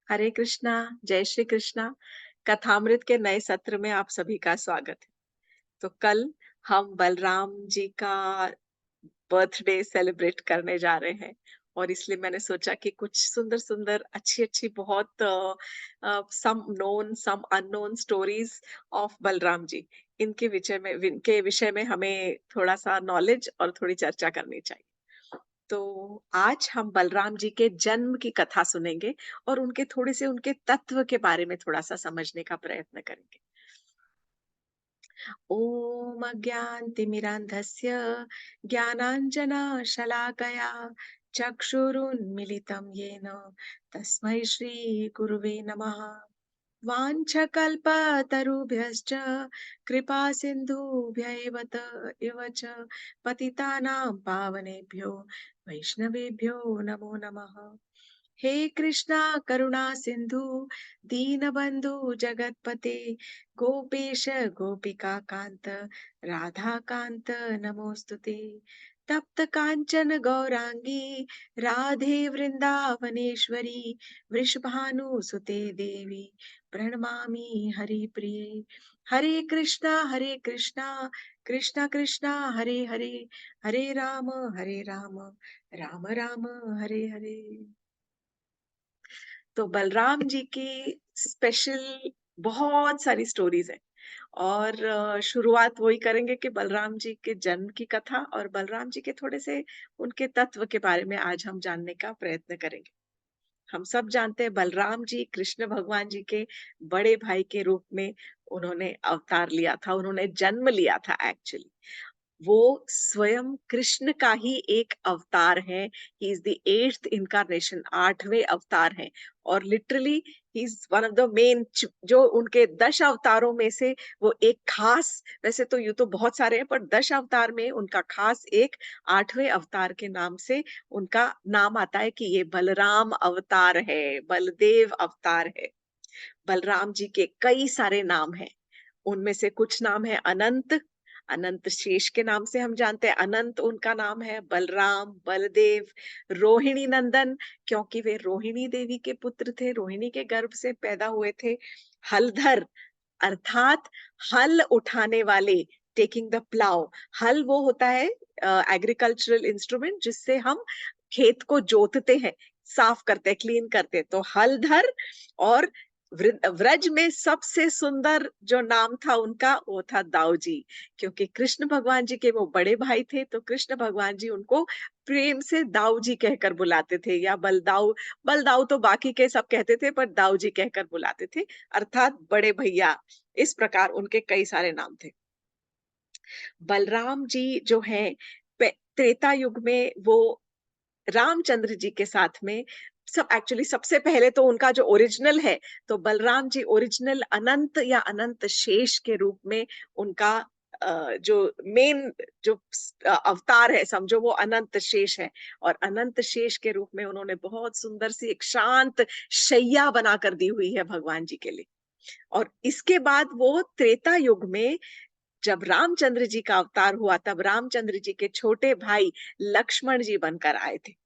हरे कृष्णा, जय श्री कृष्णा। कथामृत के नए सत्र में आप सभी का स्वागत है। तो कल हम बलराम जी का बर्थडे सेलिब्रेट करने जा रहे हैं और इसलिए मैंने सोचा कि कुछ सुंदर-सुंदर, अच्छी-अच्छी बहुत some known, some unknown stories of Balram ji, इनके विषय में हमें थोड़ा-सा नॉलेज और थोड़ी चर्चा करनी चाहिए। तो आज हम बलराम जी के जन्म की कथा सुनेंगे और उनके तत्व के बारे में थोड़ा-सा समझने का प्रयत्न करेंगे। ॐ अज्ञानतिमिरान्धस्य ज्ञानाञ्जनशलाकया चक्षुरुन्मीलितं येन तस्मै श्रीगुरुवे नमः। वाञ्छकल्पतरुभ्यश्च कृपासिन्धुभ्य एव च पतितानां पावनेभ्यो वैष्णवेभ्यो नमो नमः। हे कृष्णा करुणा सिंधु दीनबंधु जगतपते गोपेश गोपिका कांत राधा कांत नमोस्तुते। तप्त कांचन गौरांगी राधे वृंदावनेश्वरी वृषभानुसुते देवी प्रणमामि हरिप्रिये। हरे कृष्णा कृष्णा कृष्णा हरे हरे, हरे राम राम राम हरे हरे। तो बलराम जी की स्पेशल बहुत सारी स्टोरीज है और शुरुआत वही करेंगे कि बलराम जी के जन्म की कथा और बलराम जी के थोड़े से उनके तत्व के बारे में आज हम जानने का प्रयत्न करेंगे। हम सब जानते हैं बलराम जी कृष्ण भगवान जी के बड़े भाई के रूप में उन्होंने अवतार लिया था, उन्होंने जन्म लिया था एक्चुअली। वो स्वयं कृष्ण का ही एक अवतार है। He is the 8th incarnation, 8वें अवतार है और literally he is one of the main, जो उनके 10 अवतारों में से वो एक खास, वैसे तो यूं तो बहुत सारे हैं पर 10 अवतार में उनका खास एक 8वें अवतार के नाम से उनका नाम आता है कि ये बलराम अवतार है, बलदेव अवतार है। बलराम जी के कई सारे नाम हैं। उनमें से कुछ नाम है अनंत, अनंत शेष के नाम से हम जानते हैं, अनंत उनका नाम है। बलराम, बलदेव, रोहिणी नंदन, क्योंकि वे रोहिणी देवी के पुत्र थे, रोहिणी के गर्भ से पैदा हुए थे। हलधर अर्थात हल उठाने वाले, टेकिंग द प्लाउ। हल वो होता है एग्रीकल्चरल इंस्ट्रूमेंट जिससे हम खेत को जोतते हैं, साफ करते हैं, क्लीन करते हैं। तो हलधर और व्रज में सबसे सुंदर जो नाम था उनका वो था दाऊजी, क्योंकि कृष्ण भगवान जी के वो बड़े भाई थे तो कृष्ण भगवान जी उनको प्रेम से दाऊजी कहकर बुलाते थे, या बलदाऊ। बलदाऊ तो बाकी के सब कहते थे पर दाऊजी कहकर बुलाते थे, अर्थात बड़े भैया। इस प्रकार उनके कई सारे नाम थे। बलराम जी जो हैं त्रेता युग में वो रामचंद्र जी के साथ में, सब एक्चुअली सबसे पहले तो उनका जो ओरिजिनल है, तो बलराम जी ओरिजिनल अनंत या अनंत शेष के रूप में उनका जो मेन जो अवतार है समझो वो अनंत शेष है। और अनंत शेष के रूप में उन्होंने बहुत सुंदर सी एक शांत शैया बनाकर दी हुई है भगवान जी के लिए। और इसके बाद वो त्रेता युग में जब रामचंद्र जी का अवतार हुआ तब रामचंद्र जी के छोटे भाई लक्ष्मण जी बनकर आए थे।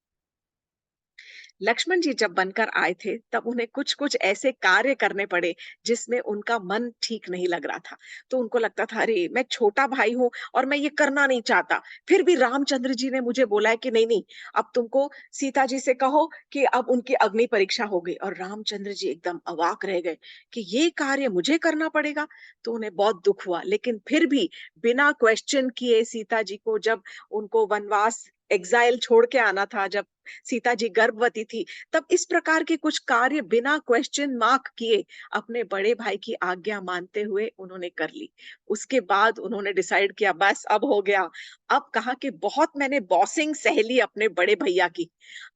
लक्ष्मण जी जब बनकर आए थे तब उन्हें कुछ कुछ ऐसे कार्य करने पड़े जिसमें उनका मन ठीक नहीं लग रहा था। तो उनको लगता था अरे मैं छोटा भाई हूँ और मैं ये करना नहीं चाहता, फिर भी रामचंद्र जी ने मुझे बोला है कि नहीं नहीं, अब तुमको सीता जी से कहो कि अब उनकी अग्नि परीक्षा हो गई। और रामचंद्र जी एकदम अवाक रह गए कि ये कार्य मुझे करना पड़ेगा। तो उन्हें बहुत दुख हुआ, लेकिन फिर भी बिना क्वेश्चन किए सीता जी को जब उनको वनवास एग्जाइल छोड़ के आना था, जब सीता जी गर्भवती थी, तब इस प्रकार के कुछ कार्य बिना क्वेश्चन मार्क किए अपने बड़े भाई की आज्ञा मानते हुए उन्होंने कर ली। उसके बाद उन्होंने डिसाइड किया बस अब हो गया। अब कहा कि बहुत मैंने बॉसिंग सह ली अपने बड़े भैया की।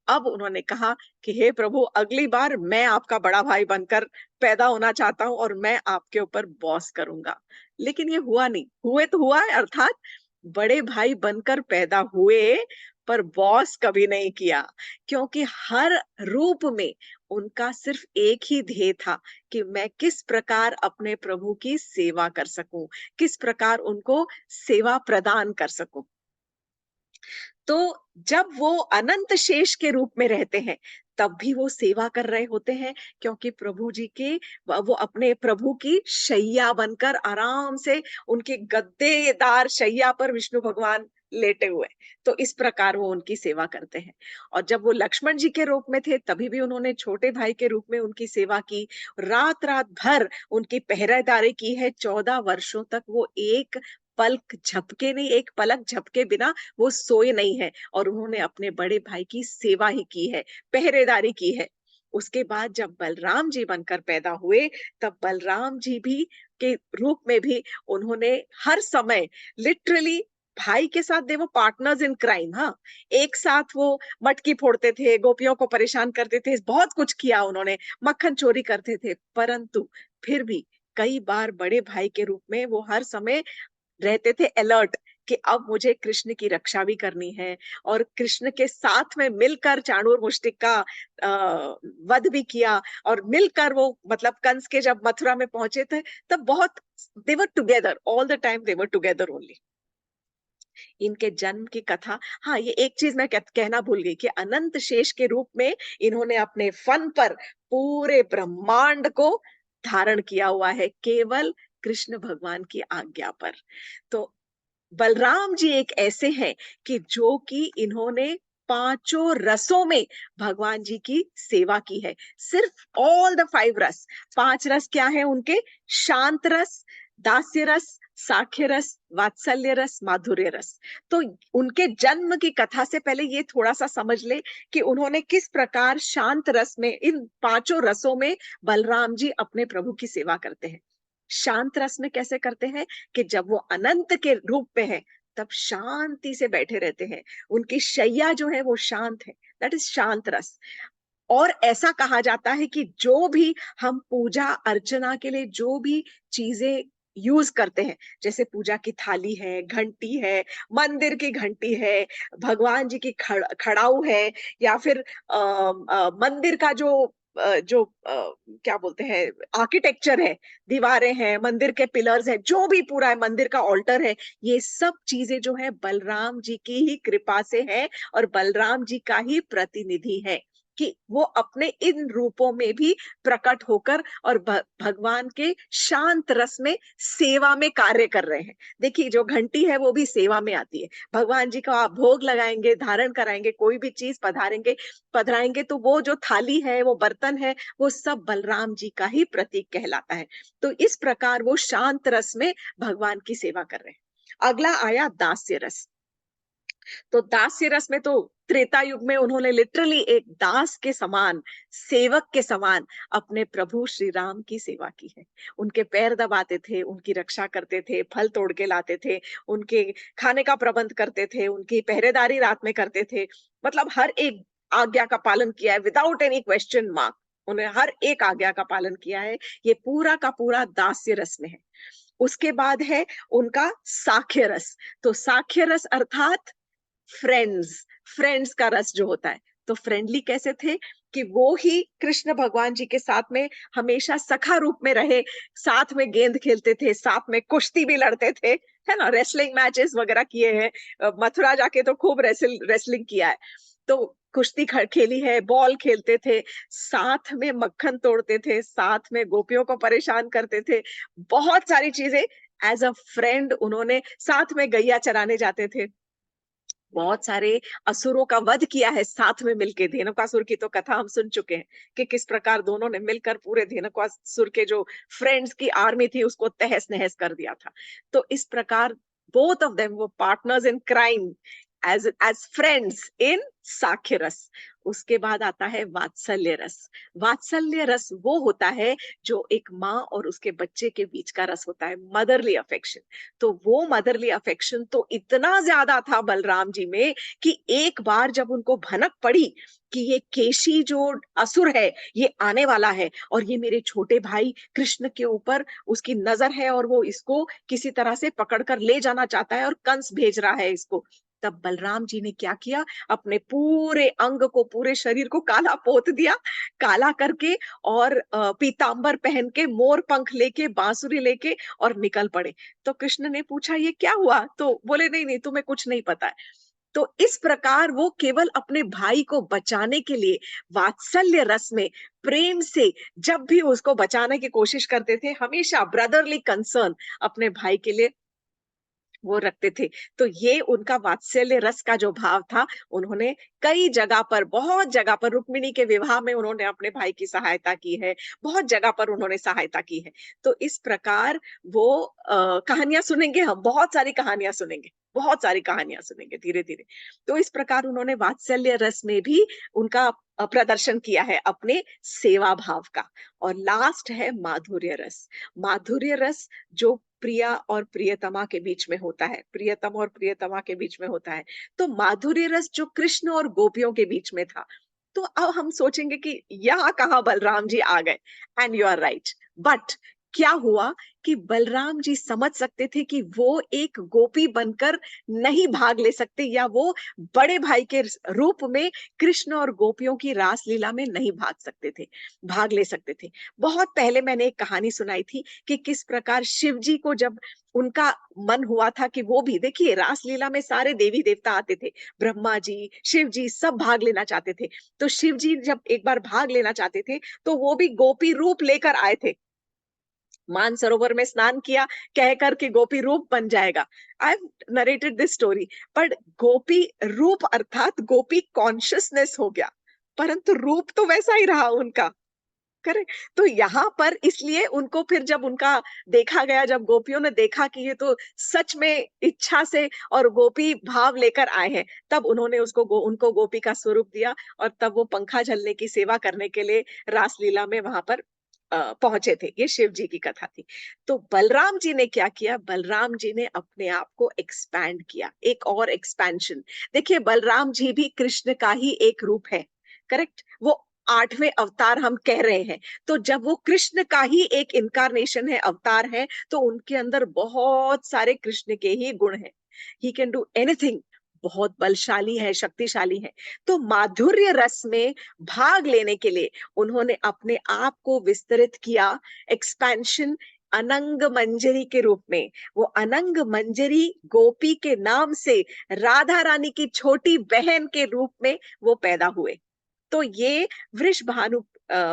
अब उन्होंने कहा कि हे प्रभु, अगली बार मैं आपका बड़ा भाई बनकर पैदा होना चाहता हूँ और मैं आपके ऊपर बॉस करूंगा। लेकिन ये हुआ नहीं। हुए तो हुआ है, अर्थात बड़े भाई बनकर पैदा हुए पर बॉस कभी नहीं किया, क्योंकि हर रूप में उनका सिर्फ एक ही ध्येय था कि मैं किस प्रकार अपने प्रभु की सेवा कर सकूं, किस प्रकार उनको सेवा प्रदान कर सकूं। तो जब वो अनंत शेष के रूप में रहते हैं तब भी वो सेवा कर रहे होते हैं, क्योंकि प्रभु जी के वो अपने प्रभु की शैया बनकर आराम से उनके गद्देदार शैया पर विष्णु भगवान लेटे हुए। तो इस प्रकार वो उनकी सेवा करते हैं। और जब वो लक्ष्मण जी के रूप में थे तभी भी उन्होंने छोटे भाई के रूप में उनकी सेवा की। रात रात भर उनकी पहरेदारी की है। 14 वर्षों तक वो एक पलक झपके नहीं, एक पलक झपके बिना वो सोए नहीं है, और उन्होंने अपने बड़े भाई की सेवा ही की है, पहरेदारी की है। उसके बाद जब बलराम जी बनकर पैदा हुए, तब बलराम जी भी के रूप में भी उन्होंने हर समय लिटरली भाई के साथ दे वो पार्टनर्स इन क्राइम। हाँ, एक साथ वो मटकी फोड़ते थे, गोपियों को परेशान करते थे, बहुत कुछ किया उन्होंने, मक्खन चोरी करते थे, परंतु फिर भी कई बार बड़े भाई के रूप में वो हर समय रहते थे अलर्ट कि अब मुझे कृष्ण की रक्षा भी करनी है, और कृष्ण के साथ में मिलकर चाणूर मुष्टिक का वध भी किया, और मिलकर वो मतलब कंस के जब मथुरा में पहुंचे थे तब बहुत they were together, all the time they were together only. इनके जन्म की कथा, हाँ, ये एक चीज मैं कहना भूल गई कि अनंत शेष के रूप में इन्होंने अपने फन पर पूरे ब्रह्मांड को धारण किया हुआ है, केवल कृष्ण भगवान की आज्ञा पर। तो बलराम जी एक ऐसे हैं कि जो कि इन्होंने पांचों रसों में भगवान जी की सेवा की है। सिर्फ ऑल द 5 रस, 5 रस क्या है उनके? शांत रस, दास्य रस, साख्य रस, वात्सल्य रस, माधुर्य रस। तो उनके जन्म की कथा से पहले ये थोड़ा सा समझ ले कि उन्होंने किस प्रकार शांत रस में, इन पांचों रसों में बलराम जी अपने प्रभु की सेवा करते हैं। शांत रस में कैसे करते हैं कि जब वो अनंत के रूप में है तब शांति से बैठे रहते हैं, उनकी शैया जो है वो शांत है, दैट इज शांत रस। और ऐसा कहा जाता है कि जो भी हम पूजा अर्चना के लिए जो भी चीजें यूज करते हैं, जैसे पूजा की थाली है, घंटी है, मंदिर की घंटी है, भगवान जी की खड़ाऊ है, या फिर मंदिर का जो क्या बोलते हैं, आर्किटेक्चर है, दीवारें हैं, मंदिर के पिलर्स हैं, जो भी पूरा है, मंदिर का ऑल्टर है, ये सब चीजें जो है बलराम जी की ही कृपा से है, और बलराम जी का ही प्रतिनिधि है कि वो अपने इन रूपों में भी प्रकट होकर और भगवान के शांत रस में सेवा में कार्य कर रहे हैं। देखिए जो घंटी है वो भी सेवा में आती है। भगवान जी का आप भोग लगाएंगे, धारण कराएंगे, कोई भी चीज पधारेंगे पधराएंगे, तो वो जो थाली है, वो बर्तन है, वो सब बलराम जी का ही प्रतीक कहलाता है। तो इस प्रकार वो शांत रस में भगवान की सेवा कर रहे हैं। अगला आया दास्य रस। तो दास्य रस में तो त्रेता युग में उन्होंने लिटरली एक दास के समान, सेवक के समान अपने प्रभु श्री राम की सेवा की है। उनके पैर दबाते थे, उनकी रक्षा करते थे, फल तोड़ के लाते थे, उनके खाने का प्रबंध करते थे, उनकी पहरेदारी रात में करते थे। मतलब हर एक आज्ञा का पालन किया है विदाउट एनी क्वेश्चन मार्क। उन्हें हर एक आज्ञा का पालन किया है। ये पूरा का पूरा दास्य रस में है। उसके बाद है उनका साख्य रस। तो साख्य रस अर्थात फ्रेंड्स, फ्रेंड्स का रस जो होता है। तो फ्रेंडली कैसे थे कि वो ही कृष्ण भगवान जी के साथ में हमेशा सखा रूप में रहे, साथ में गेंद खेलते थे, साथ में कुश्ती भी लड़ते थे, है ना, रेसलिंग मैचेस वगैरह किए हैं। मथुरा जाके तो खूब रेसलिंग किया है। तो कुश्ती खेली है, बॉल खेलते थे, साथ में मक्खन तोड़ते थे, साथ में गोपियों को परेशान करते थे, बहुत सारी चीजें एज अ फ्रेंड उन्होंने, साथ में गैया चराने जाते थे, बहुत सारे असुरों का वध किया है साथ में मिलके। धेनुकासुर की तो कथा हम सुन चुके हैं कि किस प्रकार दोनों ने मिलकर पूरे धेनुकासुर के जो फ्रेंड्स की आर्मी थी उसको तहस नहस कर दिया था। तो इस प्रकार बोथ ऑफ देम वो partners in crime, as friends in साख्य रस। उसके बाद आता है वात्सल्य रस। वात्सल्य रस वो होता है जो एक माँ और उसके बच्चे के बीच का रस होता है, मदरली अफेक्शन। तो वो मदरली अफेक्शन तो इतना ज्यादा था बलराम जी में कि एक बार जब उनको भनक पड़ी कि ये केशी जो असुर है ये आने वाला है, और ये मेरे छोटे भाई कृष्ण के ऊपर उसकी नजर है, और वो इसको किसी तरह से पकड़कर ले जाना चाहता है और कंस भेज रहा है इसको, तब बलराम जी ने क्या किया, अपने पूरे अंग को, पूरे शरीर को काला पोत दिया, काला करके, और पीतांबर पहन के, मोर पंख लेके, बांसुरी लेके और निकल पड़े। तो कृष्ण ने पूछा ये क्या हुआ? तो बोले नहीं नहीं तुम्हें कुछ नहीं पता है। तो इस प्रकार वो केवल अपने भाई को बचाने के लिए वात्सल्य रस में, प्रेम से जब भी उसको बचाने की कोशिश करते थे, हमेशा ब्रदरली कंसर्न अपने भाई के लिए वो रखते थे। तो ये उनका वात्सल्य रस का जो भाव था, उन्होंने कई जगह पर, बहुत जगह पर, रुक्मिणी के विवाह में उन्होंने अपने भाई की सहायता की है, बहुत जगह पर उन्होंने सहायता की है। तो इस प्रकार वो कहानियाँ सुनेंगे हम, बहुत सारी कहानियाँ सुनेंगे, बहुत सारी कहानियाँ सुनेंगे धीरे-धीरे। तो इस प्रकार उन्होंने वात्सल्य रस में भी उनका प्रदर्शन किया है अपने सेवा भाव का। और लास्ट है माधुर्य रस। माधुर्य रस जो प्रिया और प्रियतमा के बीच में होता है, प्रियतम और प्रियतमा के बीच में होता है। तो माधुर्य रस जो कृष्ण और गोपियों के बीच में था। तो अब हम सोचेंगे कि यहाँ कहाँ बलराम जी आ गए, and you are right. But क्या हुआ कि बलराम जी समझ सकते थे कि वो एक गोपी बनकर नहीं भाग ले सकते, या वो बड़े भाई के रूप में कृष्ण और गोपियों की रास लीला में नहीं भाग सकते थे, भाग ले सकते थे। बहुत पहले मैंने एक कहानी सुनाई थी कि किस प्रकार शिव जी को जब उनका मन हुआ था कि वो भी, देखिए रास लीला में सारे देवी देवता आते थे, ब्रह्मा जी, शिव जी सब भाग लेना चाहते थे। तो शिव जी जब एक बार भाग लेना चाहते थे, तो वो भी गोपी रूप लेकर आए थे। मानसरोवर में स्नान किया, कह कर के गोपी रूप बन जाएगा। I have narrated this story. But गोपी रूप अर्थात गोपी कॉन्शियसनेस हो गया, परंतु रूप तो वैसा ही रहा उनका। करेक्ट। तो यहाँ पर इसलिए उनको फिर जब उनका देखा गया, जब गोपियों ने देखा कि ये तो सच में इच्छा से और गोपी भाव लेकर आए हैं, तब उन्होंने उनको गोपी का स्वरूप दिया, और तब वो पंखा झलने की सेवा करने के लिए रासलीला में वहां पर पहुंचे थे। ये शिव जी की कथा थी। तो बलराम जी ने क्या किया, बलराम जी ने अपने आप को एक्सपैंड किया, एक और एक्सपेंशन। देखिए बलराम जी भी कृष्ण का ही एक रूप है। करेक्ट। वो 8वें अवतार हम कह रहे हैं। तो जब वो कृष्ण का ही एक इनकारनेशन है, अवतार है, तो उनके अंदर बहुत सारे कृष्ण के ही गुण हैं। He can do anything. बहुत बलशाली है, शक्तिशाली है। तो माधुर्य रस में भाग लेने के लिए उन्होंने अपने आप को विस्तरित किया, एक्सपेंशन, अनंग मंजरी के रूप में। वो अनंग मंजरी गोपी के नाम से राधा रानी की छोटी बहन के रूप में वो पैदा हुए। तो ये वृषभानु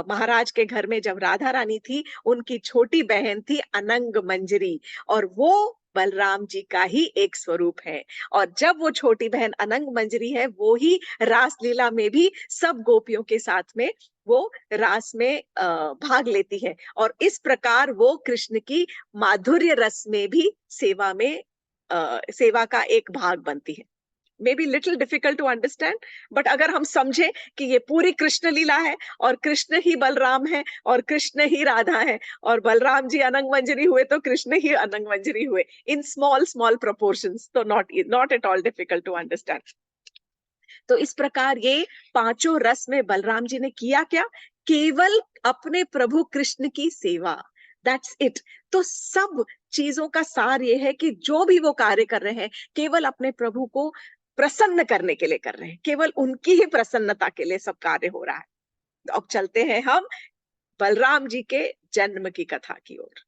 महाराज के घर में जब राधा रानी थी, उनकी छोटी बहन थी अनंग मंजरी, और वो बलराम जी का ही एक स्वरूप है। और जब वो छोटी बहन अनंग मंजरी है, वो ही रास लीला में भी सब गोपियों के साथ में वो रास में भाग लेती है, और इस प्रकार वो कृष्ण की माधुर्य रस में भी सेवा का एक भाग बनती है। Maybe little difficult to understand, but अगर हम समझे कि ये पूरी कृष्ण लीला है, और कृष्ण ही बलराम है, और कृष्ण ही राधा है, और बलराम जी अनंग मंजरी हुए तो कृष्ण ही अनंग मंजरी हुए, इन स्मॉल स्मॉल प्रोपोर्शंस, तो not at all difficult to understand. तो इस प्रकार ये पांचों रस में बलराम जी ने किया क्या, केवल अपने प्रभु कृष्ण की सेवा। That's it. तो सब चीजों का सार ये है कि जो भी वो कार्य कर रहे हैं, केवल अपने प्रभु को प्रसन्न करने के लिए कर रहे हैं, केवल उनकी ही प्रसन्नता के लिए सब कार्य हो रहा है। तो अब चलते हैं हम बलराम जी के जन्म की कथा की ओर।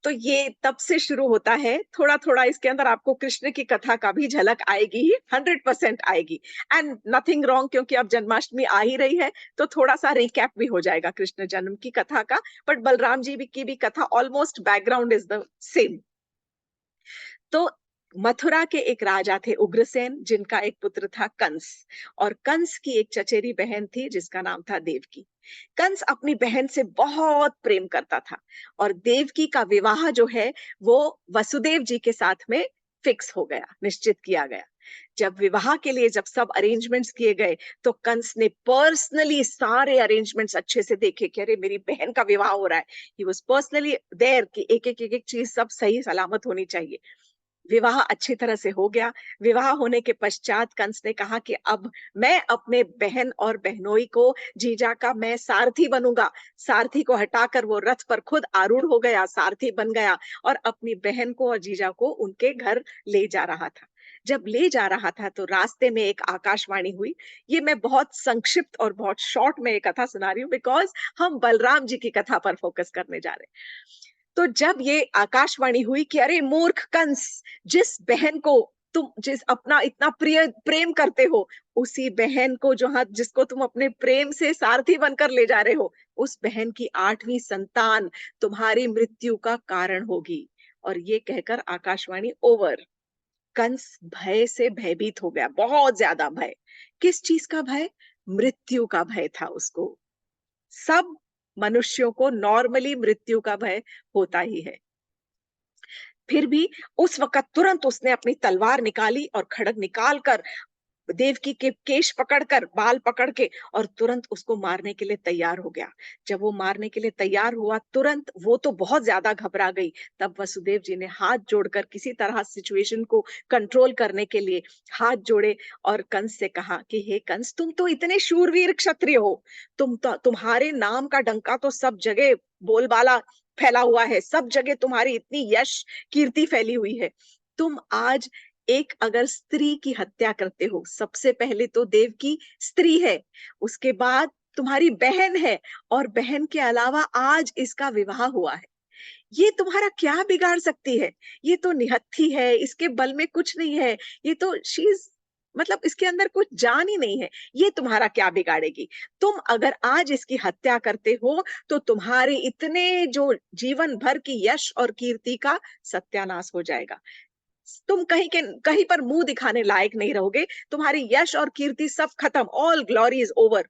तो ये तब से शुरू होता है, थोड़ा थोड़ा इसके अंदर आपको कृष्ण की कथा का भी झलक आएगी ही, 100% आएगी। एंड नथिंग रॉन्ग, क्योंकि अब जन्माष्टमी आ ही रही है, तो थोड़ा सा रिकैप भी हो जाएगा कृष्ण जन्म की कथा का। बट बलराम जी की भी कथा almost background is the same. तो मथुरा के एक राजा थे उग्रसेन, जिनका एक पुत्र था कंस, और कंस की एक चचेरी बहन थी जिसका नाम था देवकी। कंस अपनी बहन से बहुत प्रेम करता था, और देवकी का विवाह जो है वो वसुदेव जी के साथ में फिक्स हो गया, निश्चित किया गया। जब विवाह के लिए जब सब अरेंजमेंट्स किए गए, तो कंस ने पर्सनली सारे अरेंजमेंट्स अच्छे से देखे कि अरे मेरी बहन का विवाह हो रहा है। ही वाज पर्सनली देयर कि एक एक चीज सब सही सलामत होनी चाहिए। विवाह अच्छी तरह से हो गया। विवाह होने के पश्चात कंस ने कहा कि अब मैं अपने बहन और बहनोई को, जीजा का मैं सारथी बनूंगा। सारथी को हटाकर वो रथ पर खुद आरूढ़ हो गया, सारथी बन गया, और अपनी बहन को और जीजा को उनके घर ले जा रहा था। जब ले जा रहा था तो रास्ते में एक आकाशवाणी हुई। ये मैं बहुत संक्षिप्त और बहुत शॉर्ट में एक कथा सुना रही हूँ, बिकॉज हम बलराम जी की कथा पर फोकस करने जा रहे हैं। तो जब ये आकाशवाणी हुई कि अरे मूर्ख कंस, जिस बहन को तुम जिस अपना इतना प्रिय प्रेम करते हो, उसी बहन को जहाँ जिसको तुम अपने प्रेम से सारथी बनकर ले जा रहे हो, उस बहन की 8वीं संतान तुम्हारी मृत्यु का कारण होगी। और ये कहकर आकाशवाणी ओवर। कंस भय से भयभीत हो गया, बहुत ज्यादा भय। किस चीज का भय? मृत्यु का भय था उसको। सब मनुष्यों को नॉर्मली मृत्यु का भय होता ही है। फिर भी उस वक़्त तुरंत उसने अपनी तलवार निकाली और खड्ग निकाल कर देवकी के केश पकड़कर, बाल पकड़ के और तुरंत उसको मारने के लिए तैयार हो गया। जब वो मारने के लिए तैयार हुआ, तुरंत वो तो बहुत ज़्यादा घबरा गई। तब वसुदेव जी ने हाथ जोड़कर किसी तरह सिचुएशन को कंट्रोल करने के लिए हाथ जोड़े और कंस से कहा कि हे कंस, तुम तो इतने शूरवीर क्षत्रिय हो। तुम्हारे नाम का डंका तो सब जगह बोलबाला फैला हुआ है। सब जगह तुम्हारी इतनी यश, कीर्ति फैली हुई है। तुम आज एक अगर स्त्री की हत्या करते हो, सबसे पहले तो देवकी स्त्री है, उसके बाद तुम्हारी बहन है और बहन के अलावा आज इसका विवाह हुआ है। ये तुम्हारा क्या बिगाड़ सकती है? ये तो निहत्थी है, इसके बल में कुछ नहीं है। ये तो शी इज मतलब इसके अंदर कुछ जान ही नहीं है। ये तुम्हारा क्या बिगाड़ेगी? तुम अगर आज इसकी हत्या करते हो, तो तुम्हारे इतने जो जीवन भर की यश और कीर्ति का सत्यानाश हो जाएगा। तुम कहीं पर मुंह दिखाने लायक नहीं रहोगे। तुम्हारी यश और कीर्ति सब खत्म, ऑल ग्लोरी इज ओवर।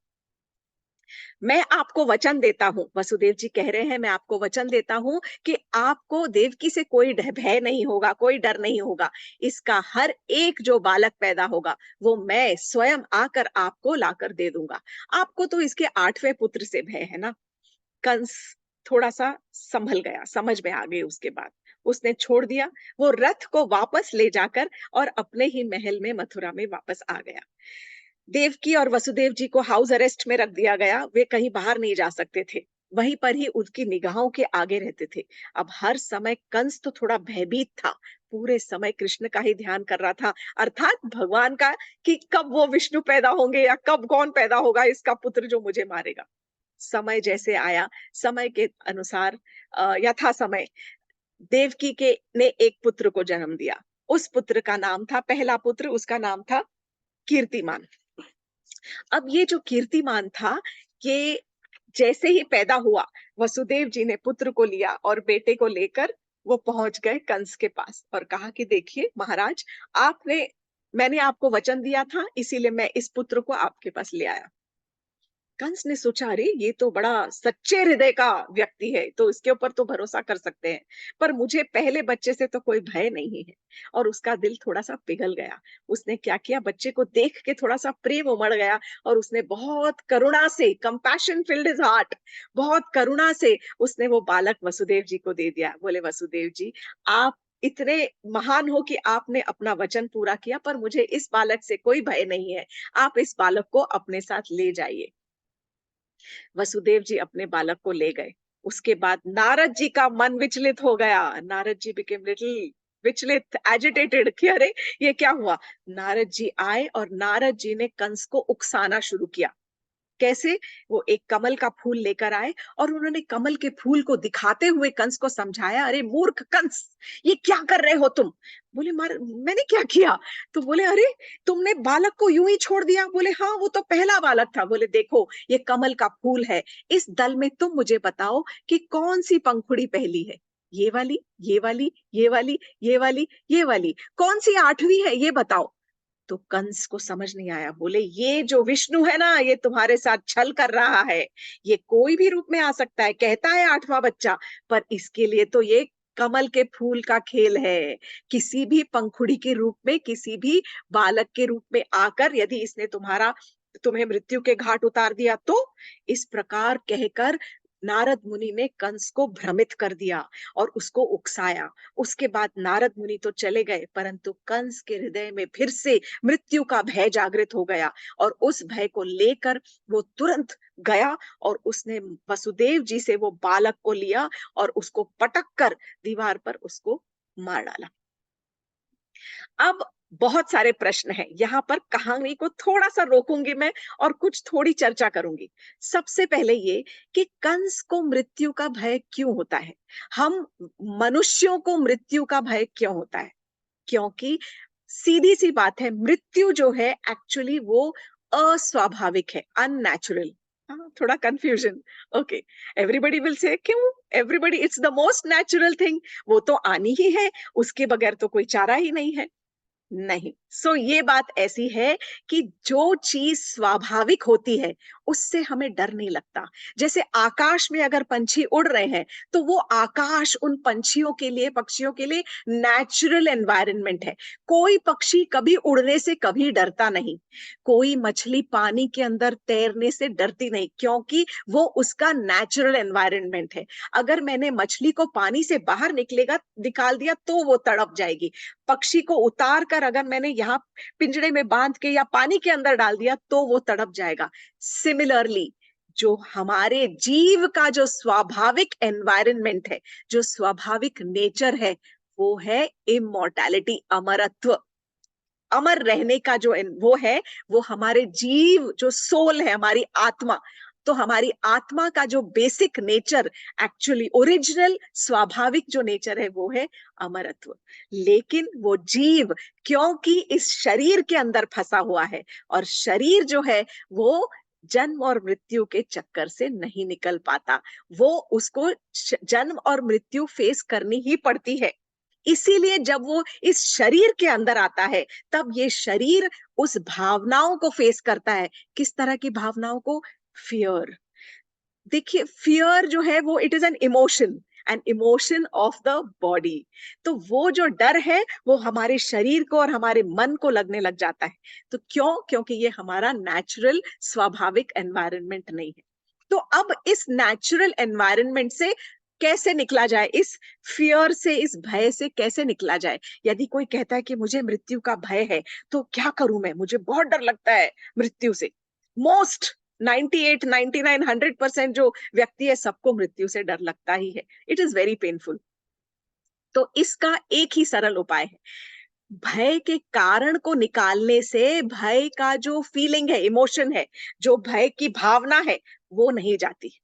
मैं आपको वचन देता हूँ, वसुदेव जी कह रहे हैं, मैं आपको वचन देता हूँ कि आपको देवकी से कोई भय नहीं होगा, कोई डर नहीं होगा। इसका हर एक जो बालक पैदा होगा, वो मैं स्वयं आकर आपको लाकर दे दूंगा। आपको तो इसके 8वें पुत्र से भय है ना। कंस थोड़ा-सा संभल गया, समझ में आ गई उसके बाद। उसने छोड़ दिया, वो रथ को वापस ले जाकर और अपने ही महल में मथुरा में वापस आ गया। देवकी और वसुदेव जी को हाउस अरेस्ट में रख दिया गया, वे कहीं बाहर नहीं जा सकते थे। वहीं पर ही उनकी निगाहों के आगे रहते थे। अब हर समय कंस तो थोड़ा भयभीत था, पूरे समय कृष्ण का ही ध्यान कर रहा था, अर्थात भगवान का कि कब वो विष्णु पैदा होंगे या कब कौन पैदा होगा इसका पुत्र जो मुझे मारेगा। समय जैसे आया, समय के अनुसार यथा समय देवकी के ने एक पुत्र को जन्म दिया। उस पुत्र का नाम था, पहला पुत्र उसका नाम था कीर्तिमान। अब ये जो कीर्तिमान था, ये जैसे ही पैदा हुआ, वसुदेव जी ने पुत्र को लिया और बेटे को लेकर वो पहुंच गए कंस के पास और कहा कि देखिए महाराज, आपने मैंने आपको वचन दिया था, इसीलिए मैं इस पुत्र को आपके पास ले आया। कंस ने सोचा, अरे ये तो बड़ा सच्चे हृदय का व्यक्ति है, तो इसके ऊपर तो भरोसा कर सकते हैं। पर मुझे पहले बच्चे से तो कोई भय नहीं है। और उसका दिल थोड़ा सा पिघल गया। उसने क्या किया, बच्चे को देख के थोड़ा सा प्रेम उमड़ गया और उसने बहुत करुणा से, कंपैशन फिल्ड हिज हार्ट, बहुत करुणा से उसने वो बालक वसुदेव जी को दे दिया। बोले वसुदेव जी, आप इतने महान हो कि आपने अपना वचन पूरा किया, पर मुझे इस बालक से कोई भय नहीं है। आप इस बालक को अपने साथ ले जाइए। वसुदेव जी अपने बालक को ले गए। उसके बाद नारद जी का मन विचलित हो गया। नारद जी बिकेम लिटिल विचलित, एजिटेटेड कि अरे ये क्या हुआ। नारद जी आए और नारद जी ने कंस को उकसाना शुरू किया। कैसे? वो एक कमल का फूल लेकर आए और उन्होंने कमल के फूल को दिखाते हुए कंस को समझाया, अरे मूर्ख कंस, ये क्या कर रहे हो तुम? बोले मार मैंने क्या किया? तो बोले अरे तुमने बालक को यूं ही छोड़ दिया। बोले हाँ, वो तो पहला बालक था। बोले देखो, ये कमल का फूल है, इस दल में तुम मुझे बताओ कि कौन सी पंखुड़ी पहली है। ये वाली, ये वाली, ये वाली, ये वाली, ये वाली, कौन सी 8वीं है ये बताओ। तो कंस को समझ नहीं आया। बोले ये जो विष्णु है ना, ये तुम्हारे साथ छल कर रहा है। ये कोई भी रूप में आ सकता है, कहता है 8वां बच्चा, पर इसके लिए तो ये कमल के फूल का खेल है। किसी भी पंखुड़ी के रूप में, किसी भी बालक के रूप में आकर यदि इसने तुम्हें मृत्यु के घाट उतार दिया तो। इस प्रकार कहकर नारद मुनि ने कंस को भ्रमित कर दिया और उसको उकसाया। उसके बाद नारद मुनि तो चले गए, परंतु कंस के हृदय में फिर से मृत्यु का भय जागृत हो गया और उस भय को लेकर वो तुरंत गया और उसने वसुदेव जी से वो बालक को लिया और उसको पटक कर दीवार पर उसको मार डाला। अब बहुत सारे प्रश्न हैं। यहाँ पर कहानी को थोड़ा-सा रोकूँगी मैं और कुछ थोड़ी चर्चा करूँगी। सबसे पहले ये कि कंस को मृत्यु का भय क्यों होता है? हम मनुष्यों को मृत्यु का भय क्यों होता है? क्योंकि सीधी सी बात है, मृत्यु जो है एक्चुअली वो अस्वाभाविक है, अननेचुरल। थोड़ा confusion. Okay, everybody will say क्यों, everybody it's the most natural thing, वो तो आनी ही है, उसके बगैर तो कोई चारा ही नहीं है। नहीं, ये बात ऐसी है कि जो चीज स्वाभाविक होती है उससे हमें डर नहीं लगता। जैसे आकाश में अगर पंछी उड़ रहे हैं तो वो आकाश उन पंछियों के लिए, पक्षियों के लिए नेचुरल एनवायरनमेंट है। कोई पक्षी कभी उड़ने से कभी डरता नहीं, कोई मछली पानी के अंदर तैरने से डरती नहीं, क्योंकि वो उसका नेचुरल एनवायरनमेंट है। अगर मैंने मछली को पानी से बाहर निकलेगा निकाल दिया तो वो तड़प जाएगी। पक्षी को उतार कर अगर मैंने यहाँ पिंजड़े में बांध के या पानी के अंदर डाल दिया तो वो तड़प जाएगा। सिमिलरली, जो हमारे जीव का जो स्वाभाविक एनवायरनमेंट है, जो स्वाभाविक नेचर है, वो है इमोर्टैलिटी, अमरत्व। अमर रहने का जो वो है, वो हमारे जीव जो सोल है, हमारी आत्मा। तो हमारी आत्मा का जो बेसिक नेचर, एक्चुअली ओरिजिनल स्वाभाविक जो नेचर है, वो है अमरत्व। लेकिन वो जीव क्योंकि इस शरीर के अंदर फंसा हुआ है, और शरीर जो है वो जन्म और मृत्यु के चक्कर से नहीं निकल पाता, वो उसको जन्म और मृत्यु फेस करनी ही पड़ती है। इसीलिए जब वो इस शरीर के अंदर आता है, तब ये शरीर उस भावनाओं को फेस करता है। किस तरह की भावनाओं को? फियर। देखिए, फियर जो है वो it is an emotion, an emotion of the body. तो वो जो डर है वो हमारे शरीर को और हमारे मन को लगने लग जाता है। तो क्यों? क्योंकि ये हमारा नेचुरल स्वाभाविक एनवायरनमेंट नहीं है। तो अब इस नेचुरल एनवायरनमेंट से कैसे निकला जाए, इस फियर से, इस भय से कैसे निकला जाए? यदि कोई कहता है कि मुझे मृत्यु का भय है, तो क्या करूं मैं, मुझे बहुत डर लगता है मृत्यु से। मोस्ट 98, 99, 100% जो व्यक्ति है, सबको मृत्यु से डर लगता ही है। It is very painful. तो इसका एक ही सरल उपाय है, भय के कारण को निकालने से भय का जो फीलिंग है, इमोशन है, जो भय की भावना है, वो नहीं जाती।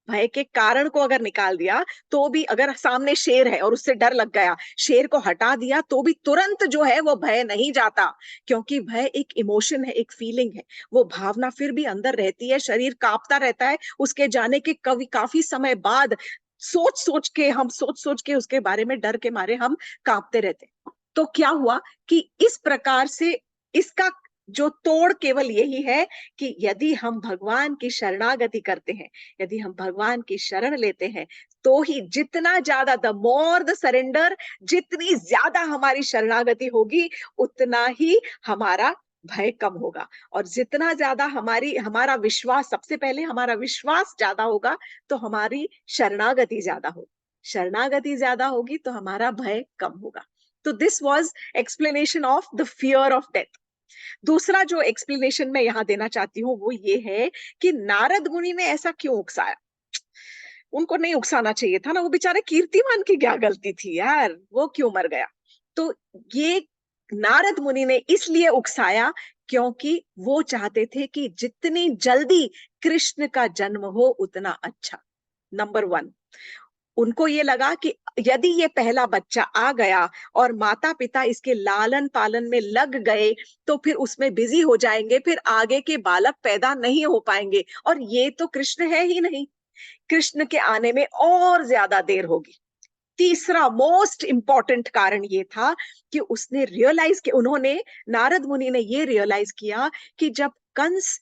भय के कारण को अगर निकाल दिया तो भी, अगर सामने शेर है और उससे डर लग गया, शेर को हटा दिया तो भी तुरंत जो है वो भय नहीं जाता, क्योंकि भय एक इमोशन है, एक फीलिंग है। वो भावना फिर भी अंदर रहती है, शरीर कांपता रहता है उसके जाने के काफी समय बाद। सोच सोच के उसके बारे में डर के मारे हम कांपते रहते हैं। तो क्या हुआ कि इस प्रकार से इसका जो तोड़ केवल यही है कि यदि हम भगवान की शरणागति करते हैं, यदि हम भगवान की शरण लेते हैं, तो ही जितना ज्यादा, द मोर द सरेंडर, जितनी ज्यादा हमारी शरणागति होगी, उतना ही हमारा भय कम होगा। और जितना ज्यादा हमारा विश्वास, सबसे पहले हमारा विश्वास ज्यादा होगा, तो हमारी शरणागति ज्यादा होगी। शरणागति ज्यादा होगी तो हमारा भय कम होगा। तो this was explanation of the fear of death. दूसरा जो एक्सप्लेनेशन मैं यहाँ देना चाहती हूँ वो ये है कि नारद मुनि ने ऐसा क्यों उकसाया। उनको नहीं उकसाना चाहिए था ना, वो बेचारे कीर्तिमान की क्या गलती थी यार, वो क्यों मर गया। तो ये नारद मुनि ने इसलिए उकसाया क्योंकि वो चाहते थे कि जितनी जल्दी कृष्ण का जन्म हो उतना अच्छा। नंबर वन, उनको ये लगा कि यदि ये पहला बच्चा आ गया और माता पिता इसके लालन पालन में लग गए, तो फिर उसमें बिजी हो जाएंगे, फिर आगे के बालक पैदा नहीं हो पाएंगे, और ये तो कृष्ण है ही नहीं, कृष्ण के आने में और ज्यादा देर होगी। तीसरा मोस्ट इंपॉर्टेंट कारण ये था कि उसने रियलाइज कि उन्होंने, नारद मुनि ने ये रियलाइज किया कि जब कंस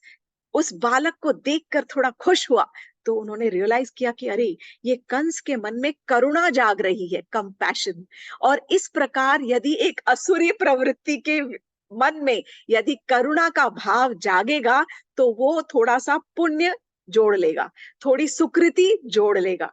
उस बालक को देखकर थोड़ा खुश हुआ, तो उन्होंने रियलाइज किया कि अरे, ये कंस के मन में करुणा जाग रही है, कंपैशन। और इस प्रकार यदि एक असुरी प्रवृत्ति के मन में यदि करुणा का भाव जागेगा, तो वो थोड़ा सा पुण्य जोड़ लेगा, थोड़ी सुकृति जोड़ लेगा।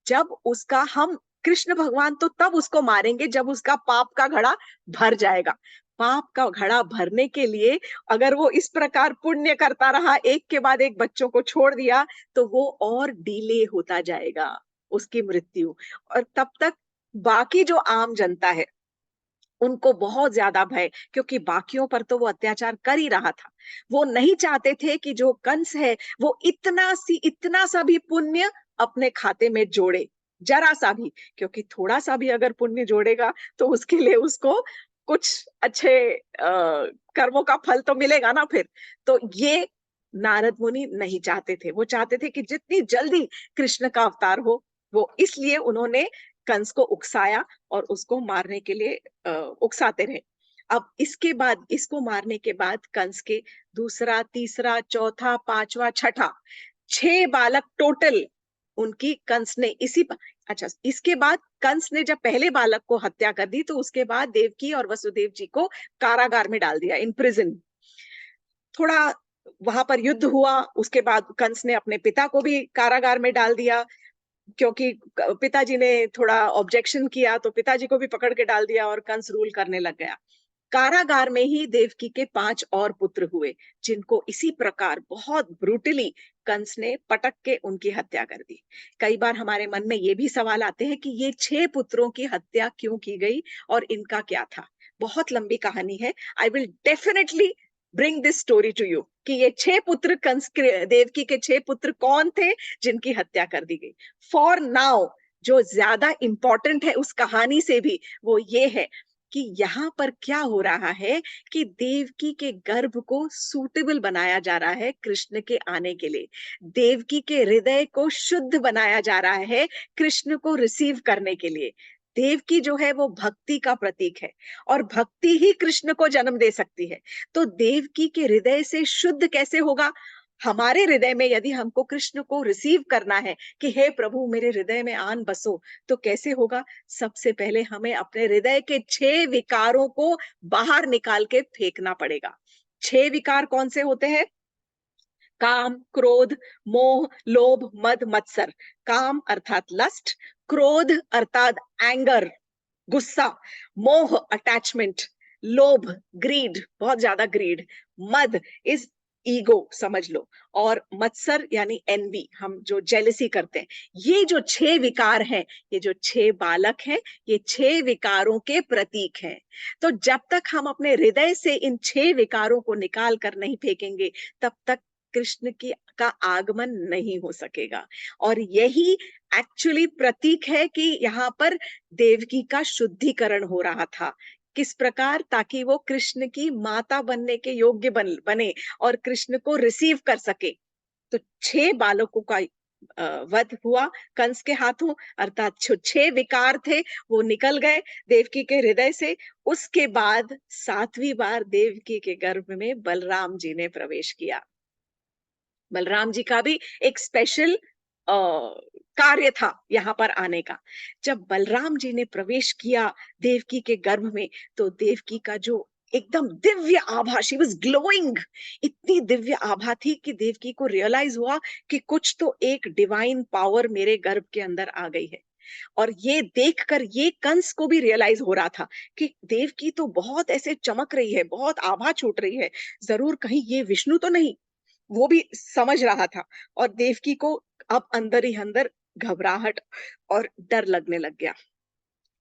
जब उसका हम, कृष्ण भगवान तो तब उसको मारेंगे जब उसका पाप का घड़ा भर जाएगा। पाप का घड़ा भरने के लिए अगर वो इस प्रकार पुण्य करता रहा, एक के बाद एक बच्चों को छोड़ दिया, तो वो और डिले होता जाएगा उसकी मृत्यु। और तब तक बाकी जो आम जनता है उनको बहुत ज्यादा भय, क्योंकि बाकियों पर तो वो अत्याचार कर ही रहा था। वो नहीं चाहते थे कि जो कंस है वो इतना सा भी पुण्य अपने खाते में जोड़े, जरा सा भी। क्योंकि थोड़ा सा भी अगर पुण्य जोड़ेगा तो उसके लिए उसको कुछ अच्छे कर्मों का फल तो मिलेगा ना फिर। तो ये नारद मुनि नहीं चाहते थे, वो चाहते थे कि जितनी जल्दी कृष्ण का अवतार हो। वो इसलिए उन्होंने कंस को उकसाया और उसको मारने के लिए उकसाते रहे। अब इसके बाद, इसको मारने के बाद कंस के दूसरा, तीसरा, चौथा, पांचवा, छठा, 6 बालक टोटल उनकी कंस ने अच्छा, इसके बाद कंस ने जब पहले बालक को हत्या कर दी, तो उसके बाद देवकी और वसुदेव जी को कारागार में डाल दिया, इन प्रिजन। थोड़ा वहां पर युद्ध हुआ, उसके बाद कंस ने अपने पिता को भी कारागार में डाल दिया, क्योंकि पिताजी ने थोड़ा ऑब्जेक्शन किया, तो पिताजी को भी पकड़ के डाल दिया और कंस रूल करने लग गया। कारागार में ही देवकी के 5 और पुत्र हुए, जिनको इसी प्रकार बहुत ब्रूटली कंस ने पटक के उनकी हत्या कर दी। कई बार हमारे मन में ये भी सवाल आते हैं कि ये 6 पुत्रों की हत्या क्यों की गई और इनका क्या था। बहुत लंबी कहानी है। I will definitely bring this story to you कि ये 6 पुत्र, कंस के, देवकी के 6 पुत्र कौन थे जिनकी हत्या कर दी गई। फॉर नाउ जो ज्यादा इंपॉर्टेंट है उस कहानी से भी, वो ये है कि यहाँ पर क्या हो रहा है कि देवकी के गर्भ को सूटेबल बनाया जा रहा है कृष्ण के आने के लिए। देवकी के हृदय को शुद्ध बनाया जा रहा है कृष्ण को रिसीव करने के लिए। देवकी जो है वो भक्ति का प्रतीक है, और भक्ति ही कृष्ण को जन्म दे सकती है। तो देवकी के हृदय से शुद्ध कैसे होगा? हमारे हृदय में यदि हमको कृष्ण को रिसीव करना है कि हे प्रभु मेरे हृदय में आन बसो, तो कैसे होगा? सबसे पहले हमें अपने हृदय के 6 विकारों को बाहर निकाल के फेंकना पड़ेगा। 6 विकार कौन से होते हैं? काम, क्रोध, मोह, लोभ, मद, मत्सर। काम अर्थात लस्ट, क्रोध अर्थात एंगर, गुस्सा, मोह अटैचमेंट, लोभ ग्रीड, बहुत ज्यादा ग्रीड, मद इज ईगो समझ लो, और मत्सर यानी एनवी, हम जो जेलसी करते हैं। ये जो 6 विकार हैं, ये जो 6 बालक हैं, ये 6 विकारों के प्रतीक हैं। तो जब तक हम अपने हृदय से इन 6 विकारों को निकाल कर नहीं फेंकेंगे, तब तक कृष्ण की का आगमन नहीं हो सकेगा। और यही एक्चुअली प्रतीक है कि यहाँ पर देवकी का शुद्धिकरण हो रहा था। किस प्रकार? ताकि वो कृष्ण की माता बनने के योग्य बने और कृष्ण को रिसीव कर सके। तो 6 बालकों का वध हुआ कंस के हाथों, अर्थात जो 6 विकार थे वो निकल गए देवकी के हृदय से। उसके बाद 7वीं बार देवकी के गर्भ में बलराम जी ने प्रवेश किया। बलराम जी का भी एक स्पेशल कार्य था यहाँ पर आने का। जब बलराम जी ने प्रवेश किया देवकी के गर्भ में, तो देवकी का जो एकदम दिव्य आभा, शी वाज ग्लोइंग, इतनी दिव्य आभा थी कि देवकी को रियलाइज हुआ कि कुछ तो एक डिवाइन पावर मेरे गर्भ के अंदर आ गई है। और ये देखकर ये कंस को भी रियलाइज हो रहा था कि देवकी तो बहुत ऐसे चमक रही है, बहुत आभा छूट रही है, जरूर कहीं ये विष्णु तो नहीं। वो भी समझ रहा था, और देवकी को अब अंदर ही अंदर घबराहट और डर लगने लग गया।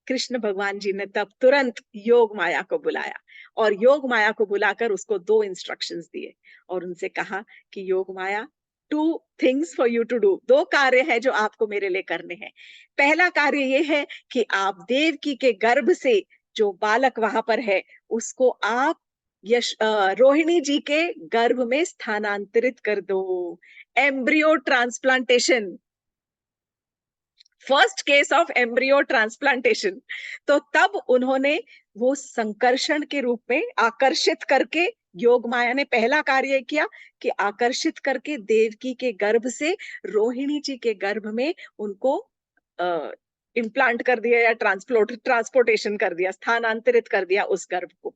कृष्ण भगवान जी ने तब तुरंत योग माया को बुलाया, और योग माया को बुलाकर उसको 2 इंस्ट्रक्शंस दिए और उनसे कहा कि Yog Maya, 2 things for you to do, 2 कार्य है जो आपको मेरे लिए करने हैं। पहला कार्य ये है कि आप देवकी के गर्भ से जो बालक वहां पर है उसको आप रोहिणी जी के गर्भ में स्थानांतरित कर दो। Embryo transplantation, first case of embryo transplantation. तो तब उन्होंने वो संकर्षण के रूप में आकर्षित करके, योग माया ने पहला कार्य किया कि आकर्षित करके देवकी के गर्भ से रोहिणी जी के गर्भ में उनको इम्प्लांट कर दिया, या ट्रांसपोर्टेशन कर दिया, स्थानांतरित कर दिया उस गर्भ को।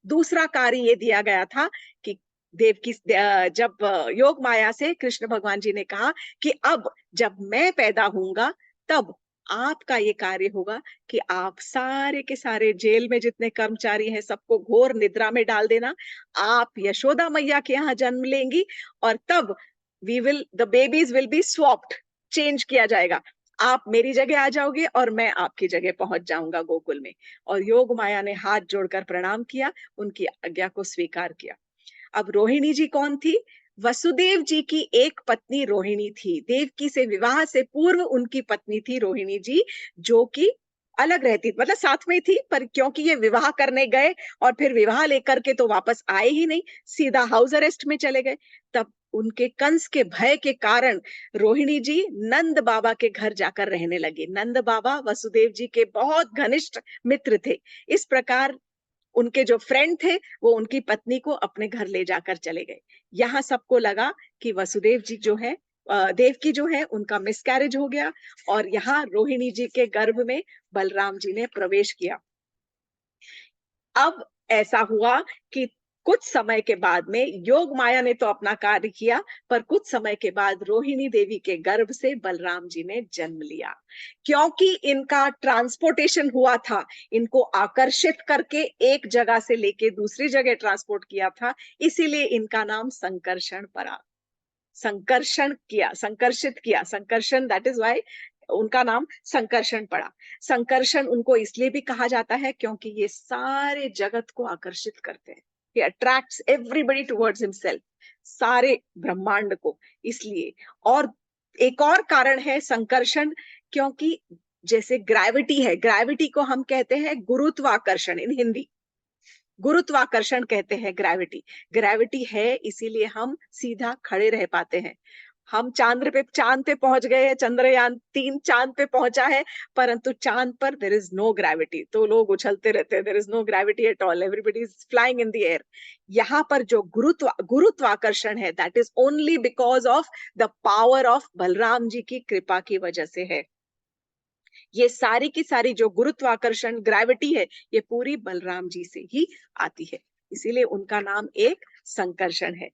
दूसरा कार्य ये दिया गया था कि देवकी, जब योग माया से कृष्ण भगवान जी ने कहा कि अब जब मैं पैदा होऊंगा, तब आपका ये कार्य होगा कि आप सारे के सारे जेल में जितने कर्मचारी हैं सबको घोर निद्रा में डाल देना। आप यशोदा मैया के यहाँ जन्म लेंगी, और तब the babies will be swapped, change किया जाएगा। आप मेरी जगह आ जाओगे और मैं आपकी जगह पहुंच जाऊंगा गोकुल में। और योग माया ने हाथ जोड़कर प्रणाम किया, उनकी आज्ञा को स्वीकार किया। अब रोहिणी जी कौन थी? वसुदेव जी की एक पत्नी रोहिणी थी। देवकी से विवाह से पूर्व उनकी पत्नी थी रोहिणी जी, जो कि अलग रहती, मतलब साथ में ही थी, पर क्योंकि ये विवाह करने गए और फिर विवाह लेकर के तो वापस आए ही नहीं, सीधा हाउस अरेस्ट में चले गए। तब उनके कंस के भय के कारण रोहिणी जी नंद बाबा के घर जाकर रहने लगी। नंद बाबा वसुदेव जी के बहुत घनिष्ठ मित्र थे। इस प्रकार उनके जो फ्रेंड थे वो उनकी पत्नी को अपने घर ले जाकर चले गए। यहाँ सबको लगा कि वसुदेव जी जो है, देवकी जो है, उनका मिसकैरेज हो गया और यहाँ रोहिणी जी के गर्भ में बलराम जी ने प्रवेश किया। अब ऐसा हुआ कि कुछ समय के बाद में योग माया ने तो अपना कार्य किया, पर कुछ समय के बाद रोहिणी देवी के गर्भ से बलराम जी ने जन्म लिया। क्योंकि इनका ट्रांसपोर्टेशन हुआ था, इनको आकर्षित करके एक जगह से लेके दूसरी जगह ट्रांसपोर्ट किया था, इसीलिए इनका नाम संकर्षण पड़ा। संकर्षित किया, संकर्षण, दैट इज व्हाई उनका नाम संकर्षण पड़ा। संकर्षण उनको इसलिए भी कहा जाता है क्योंकि ये सारे जगत को आकर्षित करते हैं। he attracts everybody towards himself, सारे ब्रह्मांड को, इसलिए। और एक और कारण है संकर्षण, क्योंकि जैसे ग्रेविटी है, ग्रेविटी को हम कहते हैं गुरुत्वाकर्षण इन हिंदी, गुरुत्वाकर्षण कहते हैं ग्रेविटी। ग्रेविटी है इसीलिए हम सीधा खड़े रह पाते हैं। हम चांद पे पहुंच गए हैं, चंद्रयान 3 चांद पे पहुंचा है, परंतु चांद पर देयर इज नो ग्रेविटी, तो लोग उछलते रहते हैं, there is no gravity at all, everybody is flying in the air. यहाँ पर जो गुरुत्वाकर्षण है, that is only because of the power of Balram ji की कृपा की वजह से है। ये सारी की सारी जो गुरुत्वाकर्षण ग्रेविटी है, ये पूरी बलराम जी से ही आती है, इसीलिए उनका नाम एक संकर्षण है।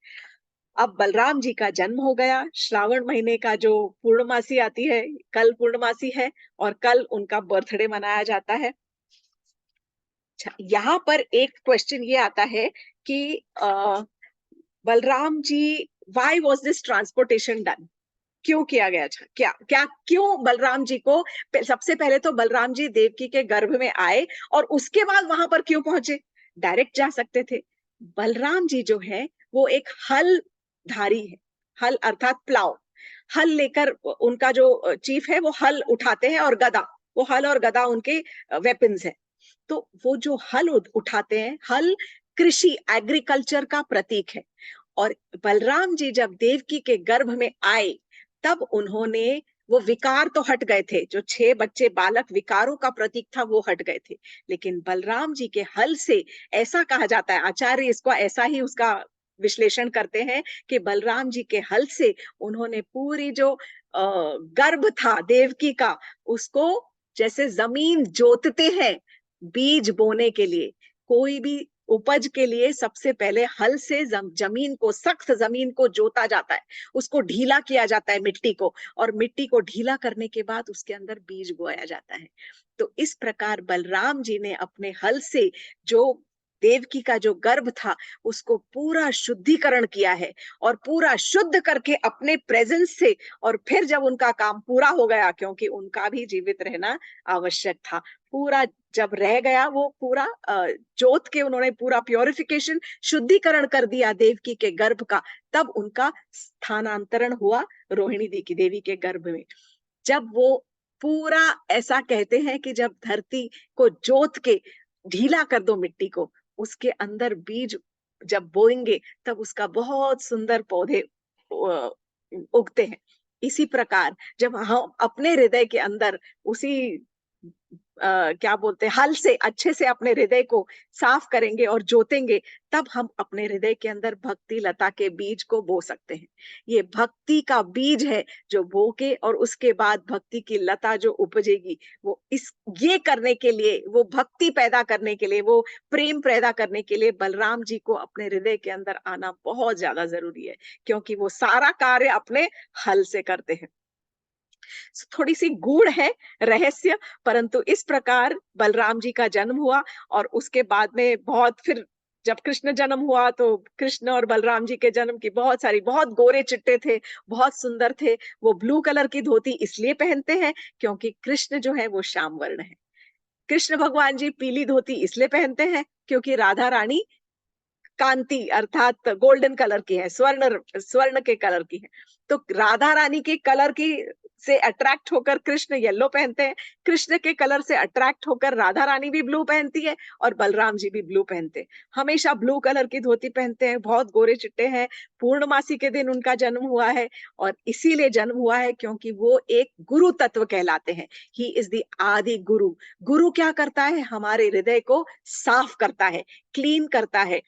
अब बलराम जी का जन्म हो गया, श्रावण महीने का जो पूर्णमासी आती है, कल पूर्णमासी है और कल उनका बर्थडे मनाया जाता है। यहाँ पर एक क्वेश्चन ये आता है कि Balram ji, why was this transportation done, क्यों किया गया था, क्या क्या क्यों बलराम जी को, सबसे पहले तो बलराम जी देवकी के गर्भ में आए और उसके बाद वहां पर क्यों पहुंचे, डायरेक्ट जा सकते थे। बलराम जी जो है वो एक हल धारी है, हल अर्थात प्लाव, हल लेकर, उनका जो चीफ है वो हल उठाते हैं और गदा, वो हल और गदा उनके वेपन्स है। तो वो जो हल उठाते हैं, हल कृषि एग्रीकल्चर का प्रतीक है। और बलराम जी जब देवकी के गर्भ में आए तब उन्होंने, वो विकार तो हट गए थे, जो 6 बच्चे बालक विकारों का प्रतीक था वो हट गए थे, लेकिन बलराम जी के हल से, ऐसा कहा जाता है, आचार्य इसको ऐसा ही उसका विश्लेषण करते हैं कि बलराम जी के हल से उन्होंने पूरी जो गर्भ था देवकी का, उसको, जैसे जमीन जोतते हैं बीज बोने के लिए, कोई भी उपज के लिए सबसे पहले हल से जमीन को, सख्त जमीन को जोता जाता है, उसको ढीला किया जाता है मिट्टी को, और मिट्टी को ढीला करने के बाद उसके अंदर बीज बोया जाता है। तो इस प्रकार बलराम जी ने अपने हल से जो देवकी का जो गर्भ था उसको पूरा शुद्धिकरण किया है, और पूरा शुद्ध करके अपने प्रेजेंस से, और फिर जब उनका काम पूरा हो गया, क्योंकि उनका भी जीवित रहना आवश्यक था, पूरा जब रह गया, वो पूरा जोत के उन्होंने पूरा प्योरिफिकेशन, शुद्धिकरण कर दिया देवकी के गर्भ का, तब उनका स्थानांतरण हुआ रोहिणी देवी के गर्भ में। जब वो पूरा, ऐसा कहते हैं कि जब धरती को जोत के ढीला कर दो मिट्टी को, उसके अंदर बीज जब बोएंगे तब उसका बहुत सुंदर पौधे उगते हैं। इसी प्रकार जब हम अपने हृदय के अंदर उसी क्या बोलते हैं, हल से अच्छे से अपने हृदय को साफ करेंगे और जोतेंगे, तब हम अपने हृदय के अंदर भक्ति लता के बीज को बो सकते हैं। ये भक्ति का बीज है जो बो के, और उसके बाद भक्ति की लता जो उपजेगी, वो ये करने के लिए, वो भक्ति पैदा करने के लिए, वो प्रेम पैदा करने के लिए बलराम जी को अपने हृदय के अंदर आना बहुत ज्यादा जरूरी है, क्योंकि वो सारा कार्य अपने हल से करते हैं। थोड़ी सी गूढ़ है रहस्य, परंतु इस प्रकार बलराम जी का जन्म हुआ, और उसके बाद में बहुत, फिर जब कृष्ण जन्म हुआ तो कृष्ण और बलराम जी के जन्म की बहुत सारी, बहुत गोरे चिट्टे थे, बहुत सुंदर थे। वो ब्लू कलर की धोती इसलिए पहनते हैं क्योंकि कृष्ण जो है वो श्याम वर्ण है। कृष्ण भगवान जी पीली धोती इसलिए पहनते हैं क्योंकि राधा रानी कांति अर्थात गोल्डन कलर की है, स्वर्ण स्वर्ण के कलर की है। तो राधा रानी के कलर की से अट्रैक्ट होकर कृष्ण येलो पहनते हैं, कृष्ण के कलर से अट्रैक्ट होकर राधा रानी भी ब्लू पहनती है और बलराम जी भी ब्लू पहनते हैं। हमेशा ब्लू कलर की धोती पहनते हैं, बहुत गोरे-चिट्टे हैं, पूर्णमासी के दिन उनका जन्म हुआ है और इसीलिए जन्म हुआ है क्योंकि वो एक गुरु तत्व कहलाते हैं। ही इज़ द आदि गुरु। गुरु क्या करता है? हमारे हृदय को साफ करता है, क्लीन करता है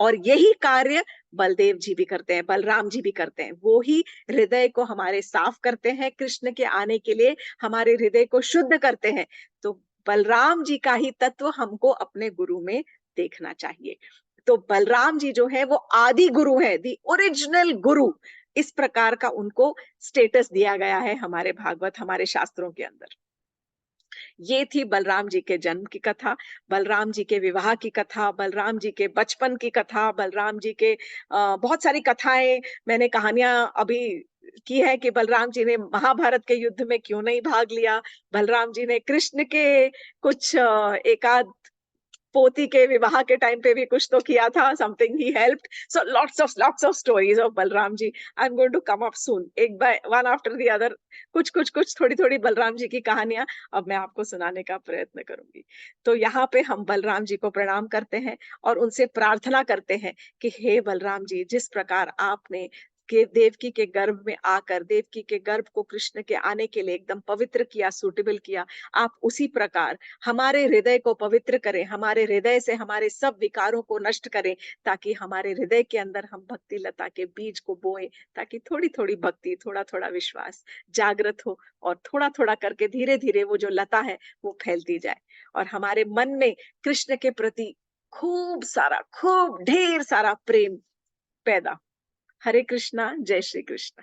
और यही कार्य बलदेव जी भी करते हैं, बलराम जी भी करते हैं। वो ही हृदय को हमारे साफ करते हैं, कृष्ण के आने के लिए हमारे हृदय को शुद्ध करते हैं। तो बलराम जी का ही तत्व हमको अपने गुरु में देखना चाहिए। तो बलराम जी जो है वो आदि गुरु है, द ओरिजिनल गुरु। इस प्रकार का उनको स्टेटस दिया गया है हमारे भागवत, हमारे शास्त्रों के अंदर। ये थी बलराम जी के जन्म की कथा, बलराम जी के विवाह की कथा, बलराम जी के बचपन की कथा, बलराम जी के बहुत सारी कथाएँ मैंने कहानियाँ अभी की है कि बलराम जी ने महाभारत के युद्ध में क्यों नहीं भाग लिया, बलराम जी ने कृष्ण के कुछ एकाध पोती के विवाह के टाइम पे भी कुछ तो किया था, something he helped. So lots of stories of Balram ji. I am going to come up soon, एक by one after the other, कुछ थोड़ी-थोड़ी बलराम जी की कहानियाँ अब मैं आपको सुनाने का प्रयत्न करूँगी। तो यहाँ पे हम बलराम जी को प्रणाम करते हैं और उनसे प्रार्थना करते हैं कि हे बलराम जी, जिस प्रकार आपने के देवकी के गर्भ में आकर देवकी के गर्भ को कृष्ण के आने के लिए एकदम पवित्र किया, सूटेबल किया, आप उसी प्रकार हमारे हृदय को पवित्र करें, हमारे हृदय से हमारे सब विकारों को नष्ट करें, ताकि हमारे हृदय के अंदर हम भक्ति लता के बीज को बोएं, ताकि थोड़ी-थोड़ी भक्ति, थोड़ा-थोड़ा विश्वास जागृत हो और थोड़ा-थोड़ा करके धीरे-धीरे वो जो लता है, वो फैलती जाए और हमारे मन में कृष्ण के प्रति खूब ढेर सारा प्रेम पैदा। हरे कृष्णा, जय श्री कृष्ण।